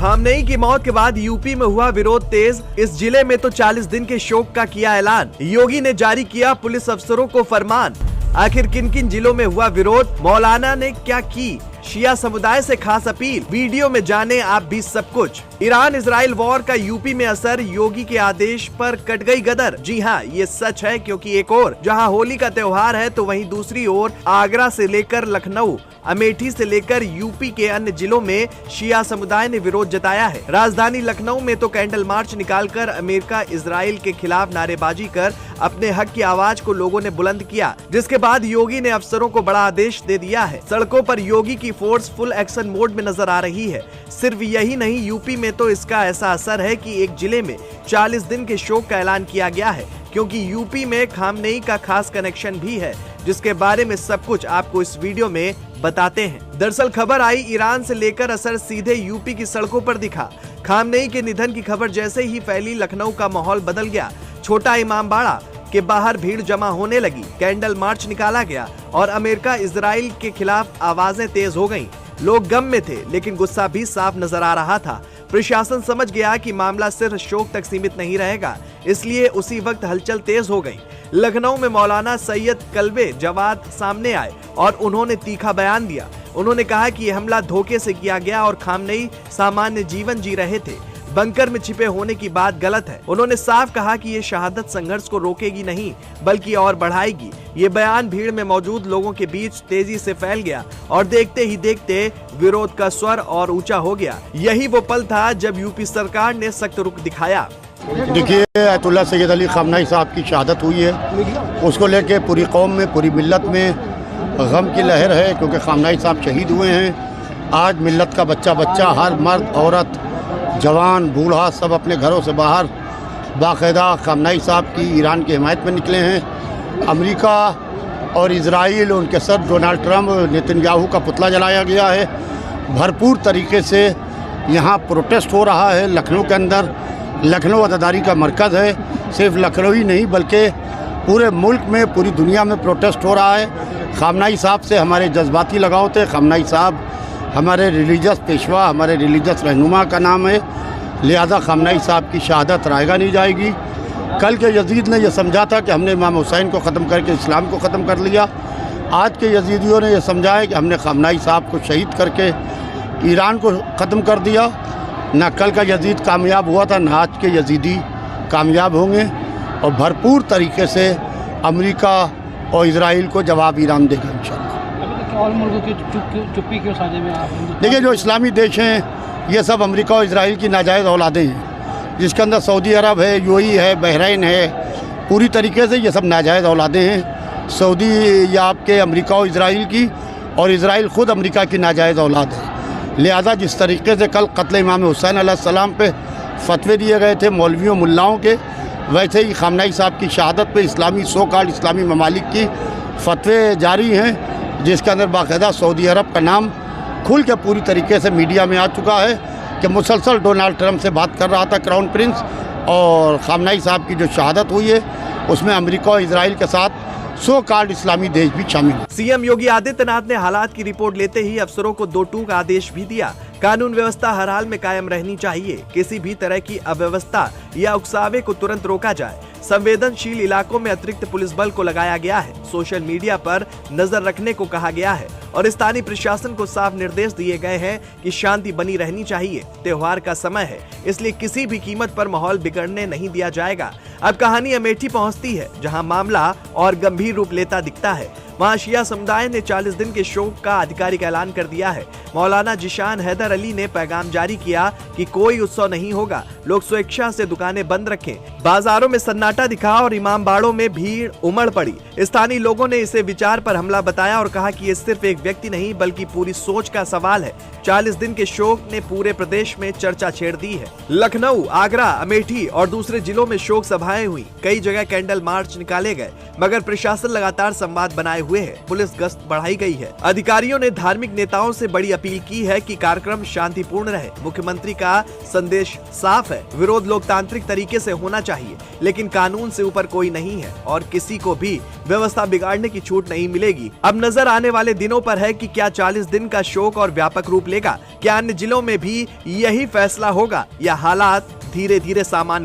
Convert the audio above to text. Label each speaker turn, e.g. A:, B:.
A: Khamenei की मौत के बाद यूपी में हुआ विरोध तेज। इस जिले में तो 40 दिन के शोक का किया ऐलान। योगी ने जारी किया पुलिस अफसरों को फरमान। आखिर किन किन जिलों में हुआ विरोध, मौलाना ने क्या की, शिया समुदाय से खास अपील, वीडियो में जाने आप भी सब कुछ। ईरान इजराइल वॉर का यूपी में असर, योगी के आदेश पर कट गई गदर। जी हाँ, ये सच है, क्योंकि एक और जहां होली का त्योहार है तो वहीं दूसरी ओर आगरा से लेकर लखनऊ, अमेठी से लेकर यूपी के अन्य जिलों में शिया समुदाय ने विरोध जताया है। राजधानी लखनऊ में तो कैंडल मार्च निकालकर अमेरिका इजराइल के खिलाफ नारेबाजी कर अपने हक की आवाज को लोगों ने बुलंद किया, जिसके बाद योगी ने अफसरों को बड़ा आदेश दे दिया है। सड़कों पर योगी की फोर्स फुल एक्शन मोड में नजर आ रही है। सिर्फ यही नहीं, यूपी में तो इसका ऐसा असर है कि एक जिले में 40 दिन के शोक का ऐलान किया गया है, क्योंकि यूपी में खामनेई का खास कनेक्शन भी है, जिसके बारे में सब कुछ आपको इस वीडियो में बताते हैं। दरअसल खबर आई ईरान से लेकर असर सीधे यूपी की सड़कों पर दिखा। खामनेई के निधन की खबर जैसे ही फैली, लखनऊ का माहौल बदल गया। छोटा इमामबाड़ा के बाहर भीड़ जमा होने लगी, कैंडल मार्च निकाला गया और अमेरिका इजराइल के खिलाफ आवाजें तेज हो गईं। लोग गम में थे, लेकिन गुस्सा भी साफ नजर आ रहा था। प्रशासन समझ गया कि मामला सिर्फ शोक तक सीमित नहीं रहेगा, इसलिए उसी वक्त हलचल तेज हो गई। लखनऊ में मौलाना सैयद कल्बे जवाद सामने आए और उन्होंने तीखा बयान दिया। उन्होंने कहा कि यह हमला धोखे से किया गया और खामनेई सामान्य जीवन जी रहे थे। बंकर में छिपे होने की बात गलत है। उन्होंने साफ कहा कि ये शहादत संघर्ष को रोकेगी नहीं, बल्कि और बढ़ाएगी। ये बयान भीड़ में मौजूद लोगों के बीच तेजी से फैल गया और देखते ही देखते विरोध का स्वर और ऊंचा हो गया। यही वो पल था जब यूपी सरकार ने सख्त रुख दिखाया।
B: देखिए, अयतुल्ला सैयद अली खामनेई साहब की शहादत हुई है, उसको लेके पूरी कौम में, पूरी मिल्लत में गम की लहर है, क्योंकि खामनेई साहब शहीद हुए हैं। आज मिल्लत का बच्चा बच्चा, हर मर्द औरत जवान बूढ़ा सब अपने घरों से बाहर बाकायदा खामनेई साहब की ईरान की हिमायत में निकले हैं। अमेरिका और इजराइल, उनके सर डोनाल्ड ट्रंप, नेतन्याहू का पुतला जलाया गया है। भरपूर तरीके से यहाँ प्रोटेस्ट हो रहा है। लखनऊ के अंदर, लखनऊ अदादारी का मरकज़ है। सिर्फ लखनऊ ही नहीं बल्कि पूरे मुल्क में, पूरी दुनिया में प्रोटेस्ट हो रहा है। खामनेई साहब से हमारे जज्बाती लगाव थे। खामनेई साहब हमारे रिलीजियस पेशवा, हमारे रिलीजियस रहनुमा का नाम है, लिहाजा खामनेई साहब की शहादत रायगा नहीं जाएगी। कल के यजीद ने यह समझा था कि हमने इमाम हुसैन को ख़त्म करके इस्लाम को ख़त्म कर लिया। आज के यजीदियों ने यह समझा है कि हमने खामनेई साहब को शहीद करके ईरान को ख़त्म कर दिया। ना कल का यजीद कामयाब हुआ था, ना आज के यजीदी कामयाब होंगे और भरपूर तरीके से अमेरिका और इजराइल को जवाब ईरान देगा इंशाअल्लाह।
C: और मुल्कों की चुप्पी क्यों साझे में आप?
B: देखिए, जो इस्लामी देश हैं ये सब अमेरिका और इजराइल की नाजायज़ औलादें हैं, जिसके अंदर सऊदी अरब है, यूएई है, बहरीन है। पूरी तरीके से ये सब नाजायज़ औलादें हैं। सऊदी या आपके अमेरिका और इजराइल की, और इजराइल ख़ुद अमेरिका की नाजायज़ औलाद है। लिहाजा जिस तरीके से कल कत्ल इमाम हुसैन अलैहिस्सलाम पे फतवे दिए गए थे मौलवियों मुल्लाओं के, वैसे ही खामनेई साहब की शहादत पे इस्लामी सो कॉल्ड इस्लामी ममालिक की फतवे जारी हैं, जिसके अंदर बाकायदा सऊदी अरब का नाम खुल के पूरी तरीके से मीडिया में आ चुका है कि मुसलसल डोनाल्ड ट्रंप से बात कर रहा था क्राउन प्रिंस, और खामनेई साहब की जो शहादत हुई है उसमें अमेरिका और इजराइल के साथ सो कॉल्ड इस्लामी देश भी शामिल है।
A: सीएम योगी आदित्यनाथ ने हालात की रिपोर्ट लेते ही अफसरों को 2 टूक आदेश भी दिया। कानून व्यवस्था हर हाल में कायम रहनी चाहिए। किसी भी तरह की अव्यवस्था या उकसावे को तुरंत रोका जाए। संवेदनशील इलाकों में अतिरिक्त पुलिस बल को लगाया गया है। सोशल मीडिया पर नजर रखने को कहा गया है और स्थानीय प्रशासन को साफ निर्देश दिए गए हैं कि शांति बनी रहनी चाहिए। त्योहार का समय है, इसलिए किसी भी कीमत पर माहौल बिगड़ने नहीं दिया जाएगा। अब कहानी अमेठी पहुंचती है, जहां मामला और गंभीर रूप लेता दिखता है। वहाँ शिया समुदाय ने 40 दिन के शोक का आधिकारिक ऐलान कर दिया है। मौलाना जिशान हैदर अली ने पैगाम जारी किया कि कोई उत्सव नहीं होगा, लोग स्वेच्छा से दुकानें बंद रखें। बाजारों में सन्नाटा दिखा और इमामबाड़ों में भीड़ उमड़ पड़ी। स्थानीय लोगों ने इसे विचार पर हमला बताया और कहा कि ये सिर्फ एक व्यक्ति नहीं बल्कि पूरी सोच का सवाल है। 40 दिन के शोक ने पूरे प्रदेश में चर्चा छेड़ दी है। लखनऊ, आगरा, अमेठी और दूसरे जिलों में शोक सभाएं हुई। कई जगह कैंडल मार्च निकाले गए, मगर प्रशासन लगातार संवाद बनाए हुए है पुलिस गश्त बढ़ाई गई है। अधिकारियों ने धार्मिक नेताओं से बड़ी अपील की है कि कार्यक्रम शांतिपूर्ण रहे। मुख्यमंत्री का संदेश साफ है, विरोध लोकतांत्रिक तरीके से होना चाहिए, लेकिन कानून से ऊपर कोई नहीं है और किसी को भी व्यवस्था बिगाड़ने की छूट नहीं मिलेगी। अब नजर आने वाले दिनों पर है कि क्या 40 दिन का शोक और व्यापक रूप लेगा, क्या अन्य जिलों में भी यही फैसला होगा या हालात धीरे धीरे सामान्य